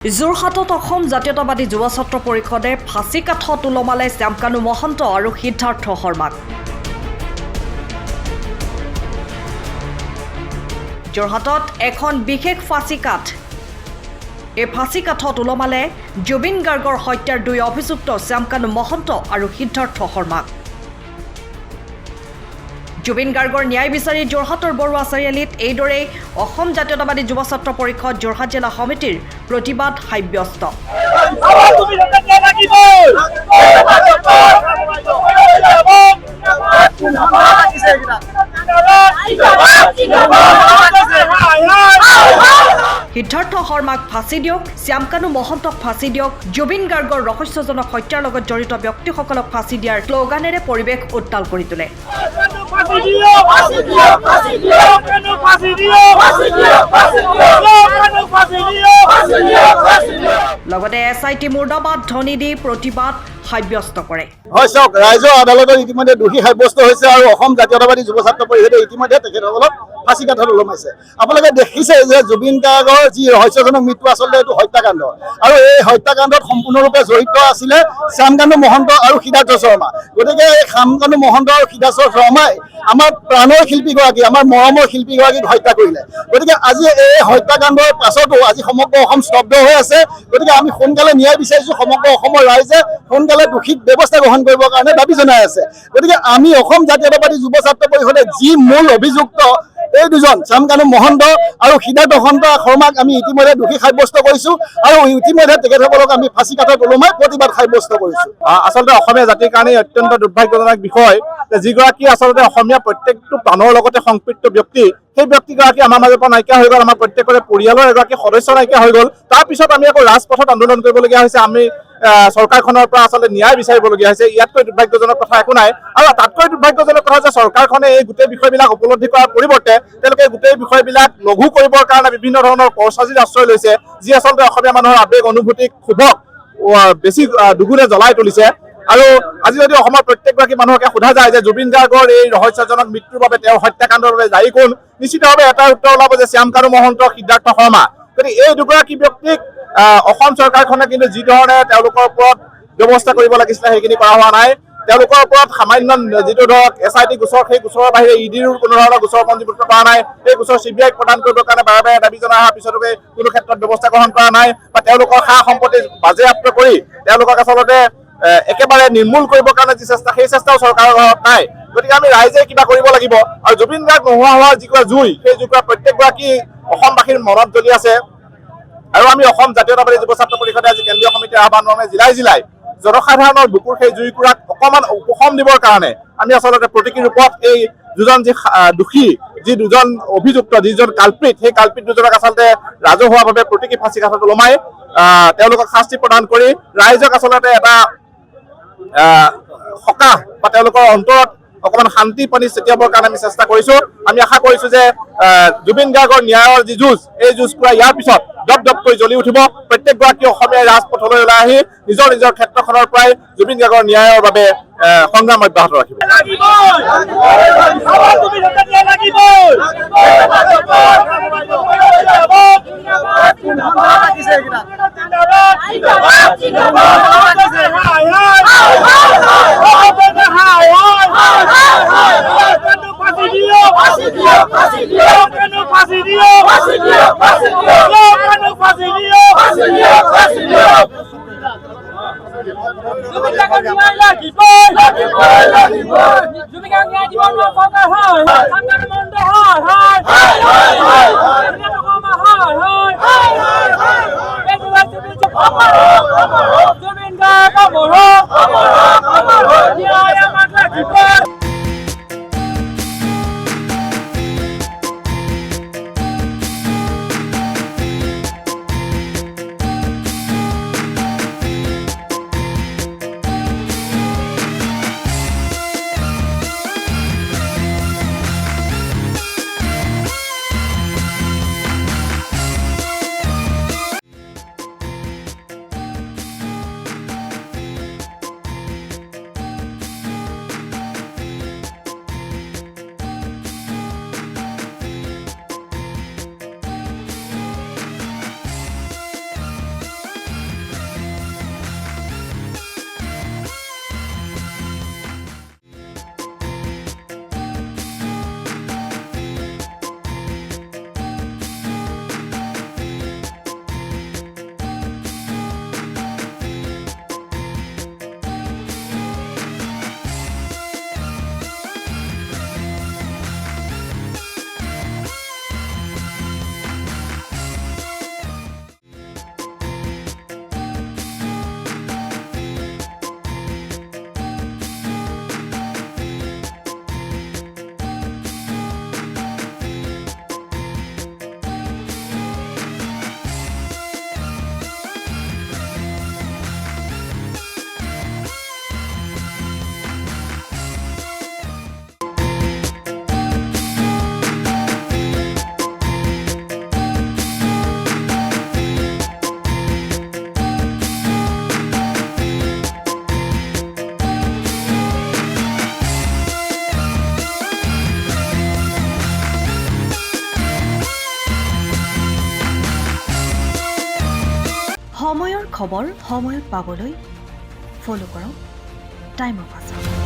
যোৰহাটত অসম জাতীয়তাবাদী যুৱ ছাত্ৰ পৰিষদে ফাঁচী কাঠত ওলমালে শ্যামকানু মহন্ত আৰু সিদ্ধাৰ্থ শৰ্মাক। যোৰহাটত এখন বিশেষ ফাঁচী কাঠ। এই ফাঁচী কাঠত ওলমালে জুবিন গাৰ্গৰ হত্যাৰ দুই অভিযুক্ত শ্যামকানু মহন্ত আৰু সিদ্ধাৰ্থ শৰ্মাক। জুবিন গাৰ্গৰ ন্যায় বিচাৰি যোৰহাটৰ বৰুৱা চাৰিআলিত এইদৰেই অসম জাতীয়তাবাদী যুৱ ছাত্ৰ পৰিষদ যোৰহাট জিলা সমিতিৰ প্ৰতিবাদ সাব্যস্ত। সিদ্ধাৰ্থ শৰ্মাক ফাঁচি দিয়ক, শ্যামকানু মহন্তক ফাঁচি দিয়ক, জুবিন গাৰ্গৰ ৰহস্যজনক হত্যাৰ লগত জড়িত ব্যক্তিসকলক ফাঁচি দিয়াৰ শ্লোগানেৰে পৰিৱেশ উত্তাল কৰি তোলে। লগতে SIT মুৰ্দাবাদ ধ্বনি দি প্ৰতিবাদ সাব্যস্ত কৰে। হয় চাওক, ৰাইজৰ আদালতত ইতিমধ্যে দোষী সাব্যস্ত হৈছে আৰু অসম জাতীয়তাবাদী যুৱ ছাত্ৰ পৰিষদে ইতিমধ্যে তেখেতসকলক ফাঁচী কাঠত ওলমাইছে। আপোনালোকে দেখিছে যে জুবিন গাৰ্গৰ যি ৰহস্যজনক মৃত্যু আচলতে এইটো হত্যাকাণ্ড, আৰু এই হত্যাকাণ্ডত সম্পূৰ্ণৰূপে জড়িত আছিলে শ্যামকানু মহন্ত আৰু সিদ্ধাৰ্থ শৰ্মা। গতিকে এই শ্যামকানু মহন্ত আৰু সিদ্ধাৰ্থ শৰ্মাই আমাৰ প্ৰাণৰ শিল্পীগৰাকী, আমাৰ মৰমৰ শিল্পীগৰাকীক হত্যা কৰিলে। গতিকে আজি এই হত্যাকাণ্ডৰ পাছতো আজি সমগ্ৰ অসম স্তব্ধ হৈ আছে। গতিকে আমি সোনকালে ন্যায় বিচাৰিছোঁ, সমগ্ৰ অসমৰ ৰাইজে সোনকালে দোষীক ব্যৱস্থা গ্ৰহণ কৰিবৰ কাৰণে দাবী জনাই আছে। গতিকে আমি অসম জাতীয়তাবাদী যুৱ ছাত্ৰ পৰিষদে যি মূল অভিযুক্ত এই দুজন শ্যামকানু মহন্ত আৰু সিদ্ধাৰ্থ শৰ্মাক আমি ইতিমধ্যে দোষী সাব্যস্ত কৰিছোঁ, আৰু ইতিমধ্যে তেখেতসকলক আমি ফাঁচী কাঠত ওলমাই প্ৰতিবাদ সাব্যস্ত কৰিছোঁ। আচলতে অসমীয়া জাতিৰ কাৰণে অত্যন্ত দুৰ্ভাগ্যজনক বিষয় যে যিগৰাকী আচলতে অসমীয়া প্ৰত্যেকটো প্ৰাণৰ লগতে সংপৃক্ত ব্যক্তি, সেই ব্যক্তিগৰাকী আমাৰ মাজৰ পৰা নাইকিয়া হৈ গ'ল। আমাৰ প্ৰত্যেকৰে পৰিয়ালৰ এগৰাকী সদস্য নাইকিয়া হৈ গ'ল। তাৰপিছত আমি আকৌ ৰাজপথত আন্দোলন কৰিবলগীয়া হৈছে, আমি চৰকাৰখনৰ পৰা আচলতে ন্যায় বিচাৰিবলগীয়া হৈছে। ইয়াতকৈ দুৰ্ভাগ্যজনক কথা একো নাই। আৰু তাতকৈ দুৰ্ভাগ্যজনক কথা যে চৰকাৰখনে এই গোটেই বিষয়বিলাক উপলব্ধি কৰাৰ পৰিৱৰ্তে তেওঁলোকে গোটেই বিষয়বিলাক লঘু কৰিবৰ কাৰণে বিভিন্ন ধৰণৰ কৰচাজিৰ আশ্ৰয় লৈছে, যি আচলতে অসমীয়া মানুহৰ আৱেগ অনুভূতিক ক্ষোভক বেছি দুগুণে জ্বলাই তুলিছে। আৰু আজি যদি অসমৰ প্ৰত্যেকগৰাকী মানুহকে সোধা যায় যে জুবিন গাৰ্গৰ এই ৰহস্যজনক মৃত্যুৰ বাবে তেওঁৰ হত্যাকাণ্ডৰ বাবে দায়ী কোন, নিশ্চিতভাৱে এটা উত্তৰ ওলাব যে শ্যামকানু মহন্ত, সিদ্ধাৰ্থ শৰ্মা। গতিকে এই দুগৰাকী ব্যক্তিক অসম চৰকাৰখনে কিন্তু যি ধৰণে তেওঁলোকৰ ওপৰত ব্যৱস্থা কৰিব লাগিছিলে সেইখিনি কৰা হোৱা নাই। তেওঁলোকৰ ওপৰত সামান্য যিটো ধৰক SIT গোচৰ, সেই গোচৰৰ বাহিৰে EDৰ কোনো ধৰণৰ গোচৰ পঞ্জীভুক্ত কৰা নাই। সেই গোচৰ CBIক প্ৰদান কৰিবৰ কাৰণে বাৰে বাৰে দাবী জনাই অহাৰ পিছতো কোনো ক্ষেত্ৰত ব্যৱস্থা গ্ৰহণ কৰা নাই, বা তেওঁলোকৰ সা সম্পত্তি বাজেয়াপ্ত কৰি তেওঁলোকক আচলতে একেবাৰে নিৰ্মূল কৰিবৰ কাৰণে যি চেষ্টা, সেই চেষ্টাও চৰকাৰৰ ঘৰত নাই। গতিকে আমি ৰাইজে কিবা কৰিব লাগিব। আৰু জুবিন গাৰ্গ নোহোৱা হোৱাৰ যিটো জুই, সেই জুইকুৰা প্ৰত্যেকগৰাকী অসমবাসীৰ মনত জ্বলি আছে। আৰু আমি অসম জাতীয়তাবাদী যুৱ ছাত্ৰ পৰিষদে আজি কেন্দ্ৰীয় সমিতিৰ আহ্বান মৰ্মে জিলাই জিলাই জনসাধাৰণৰ বুকুৰ সেই জুইকুৰাক অকণমান উপশম দিবৰ কাৰণে আমি আচলতে প্ৰতীকী ৰূপত এই দুজন যি দোষী, যি দুজন অভিযুক্ত, যিজন কালপিত, সেই কালপিত দুজনক আচলতে ৰাজহুৱাভাৱে প্ৰতীকী ফাঁচী কাঠত ওলমাই তেওঁলোকক শাস্তি প্ৰদান কৰি ৰাইজক আচলতে এটা সকাহ বা তেওঁলোকৰ অন্তৰত অকণমান শান্তি পানী ছটিয়াবৰ কাৰণে আমি চেষ্টা কৰিছোঁ। আমি আশা কৰিছোঁ যে জুবিন গাৰ্গৰ ন্যায়ৰ যি যুঁজ, এই যুঁজখোৱা ইয়াৰ পিছত দপ দপকৈ জ্বলি উঠিব। প্ৰত্যেকগৰাকী অসমীয়াই ৰাজপথলৈ ওলাই আহি নিজৰ নিজৰ ক্ষেত্ৰখনৰ পৰাই জুবিন গাৰ্গৰ ন্যায়ৰ বাবে সংগ্ৰাম অব্যাহত ৰাখিব। খবৰ সময়ত পাবলৈ ফ'ল' কৰক টাইম অফ আছাম।